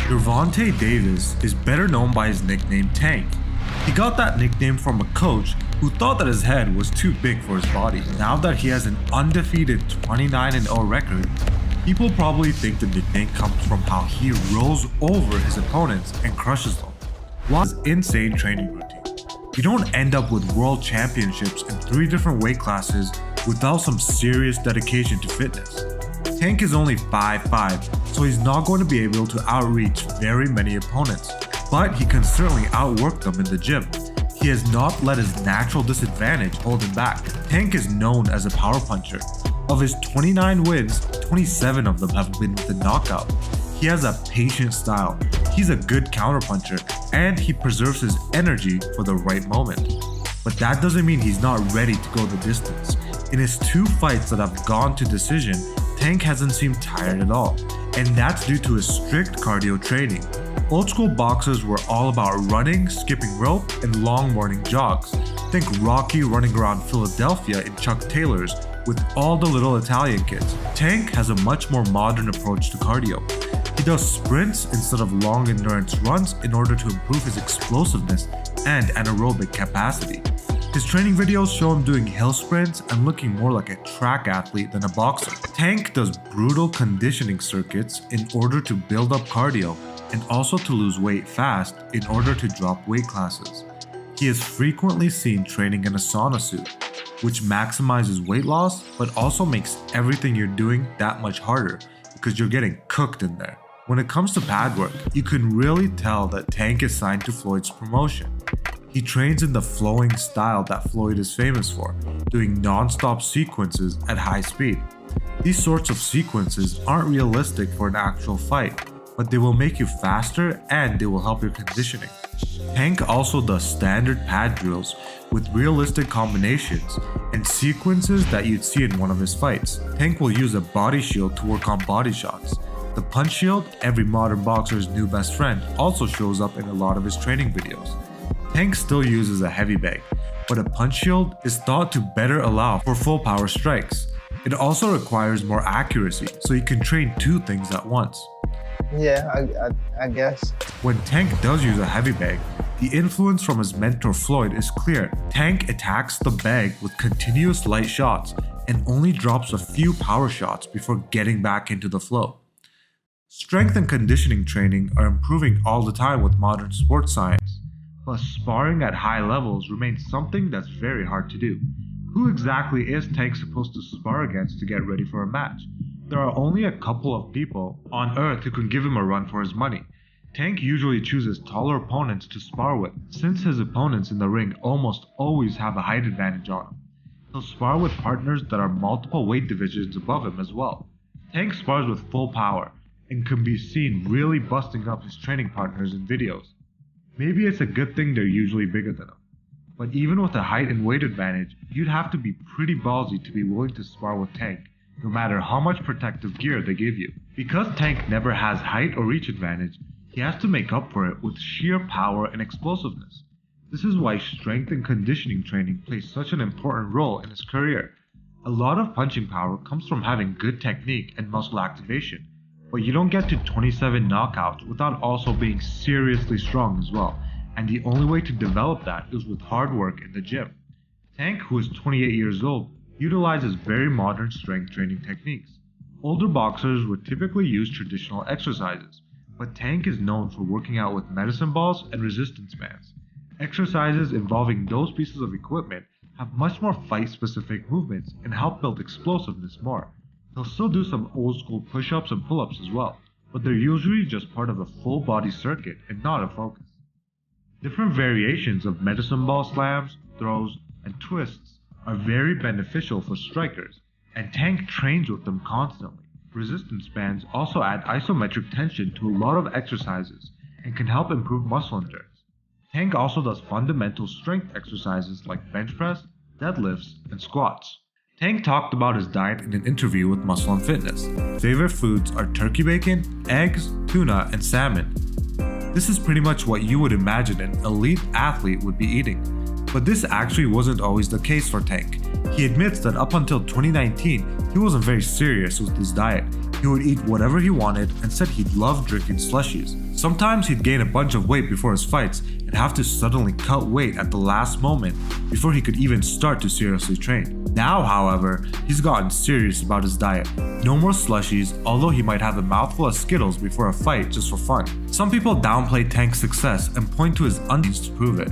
Gervonta Davis is better known by his nickname Tank. He got that nickname from a coach who thought that his head was too big for his body. Now that he has an undefeated 29-0 record, people probably think the nickname comes from how he rolls over his opponents and crushes them. What's his insane training routine? You don't end up with world championships in 3 different weight classes without some serious dedication to fitness. Tank is only 5'5", so he's not going to be able to outreach very many opponents, but he can certainly outwork them in the gym. He has not let his natural disadvantage hold him back. Tank is known as a power puncher. Of his 29 wins, 27 of them have been with a knockout. He has a patient style, he's a good counterpuncher, and he preserves his energy for the right moment. But that doesn't mean he's not ready to go the distance. In his 2 fights that have gone to decision, Tank hasn't seemed tired at all, and that's due to his strict cardio training. Old school boxers were all about running, skipping rope, and long morning jogs. Think Rocky running around Philadelphia in Chuck Taylors with all the little Italian kids. Tank has a much more modern approach to cardio. He does sprints instead of long endurance runs in order to improve his explosiveness and anaerobic capacity. His training videos show him doing hill sprints and looking more like a track athlete than a boxer. Tank does brutal conditioning circuits in order to build up cardio and also to lose weight fast in order to drop weight classes. He is frequently seen training in a sauna suit, which maximizes weight loss but also makes everything you're doing that much harder because you're getting cooked in there. When it comes to pad work, you can really tell that Tank is signed to Floyd's promotion. He trains in the flowing style that Floyd is famous for, doing non-stop sequences at high speed. These sorts of sequences aren't realistic for an actual fight, but they will make you faster and they will help your conditioning. Tank also does standard pad drills with realistic combinations and sequences that you'd see in one of his fights. Tank will use a body shield to work on body shots. The punch shield, every modern boxer's new best friend, also shows up in a lot of his training videos. Tank still uses a heavy bag, but a punch shield is thought to better allow for full power strikes. It also requires more accuracy, so you can train 2 things at once. Yeah, I guess. When Tank does use a heavy bag, the influence from his mentor Floyd is clear. Tank attacks the bag with continuous light shots and only drops a few power shots before getting back into the flow. Strength and conditioning training are improving all the time with modern sports science, but sparring at high levels remains something that's very hard to do. Who exactly is Tank supposed to spar against to get ready for a match? There are only a couple of people on earth who can give him a run for his money. Tank usually chooses taller opponents to spar with, since his opponents in the ring almost always have a height advantage on him. He'll spar with partners that are multiple weight divisions above him as well. Tank spars with full power and can be seen really busting up his training partners in videos. Maybe it's a good thing they're usually bigger than him. But even with a height and weight advantage, you'd have to be pretty ballsy to be willing to spar with Tank, no matter how much protective gear they give you. Because Tank never has height or reach advantage, he has to make up for it with sheer power and explosiveness. This is why strength and conditioning training plays such an important role in his career. A lot of punching power comes from having good technique and muscle activation, but you don't get to 27 knockouts without also being seriously strong as well, and the only way to develop that is with hard work in the gym. Tank, who is 28 years old, utilizes very modern strength training techniques. Older boxers would typically use traditional exercises, but Tank is known for working out with medicine balls and resistance bands. Exercises involving those pieces of equipment have much more fight-specific movements and help build explosiveness more. He'll still do some old school push-ups and pull-ups as well, but they're usually just part of a full body circuit and not a focus. Different variations of medicine ball slams, throws, and twists are very beneficial for strikers, and Tank trains with them constantly. Resistance bands also add isometric tension to a lot of exercises and can help improve muscle endurance. Tank also does fundamental strength exercises like bench press, deadlifts, and squats. Tank talked about his diet in an interview with Muscle and Fitness. Favorite foods are turkey bacon, eggs, tuna, and salmon. This is pretty much what you would imagine an elite athlete would be eating. But this actually wasn't always the case for Tank. He admits that up until 2019, he wasn't very serious with his diet He would eat whatever he wanted and said he'd love drinking slushies. Sometimes he'd gain a bunch of weight before his fights and have to suddenly cut weight at the last moment before he could even start to seriously train. Now, however, he's gotten serious about his diet. No more slushies, although he might have a mouthful of Skittles before a fight just for fun. Some people downplay Tank's success and point to his undies to prove it.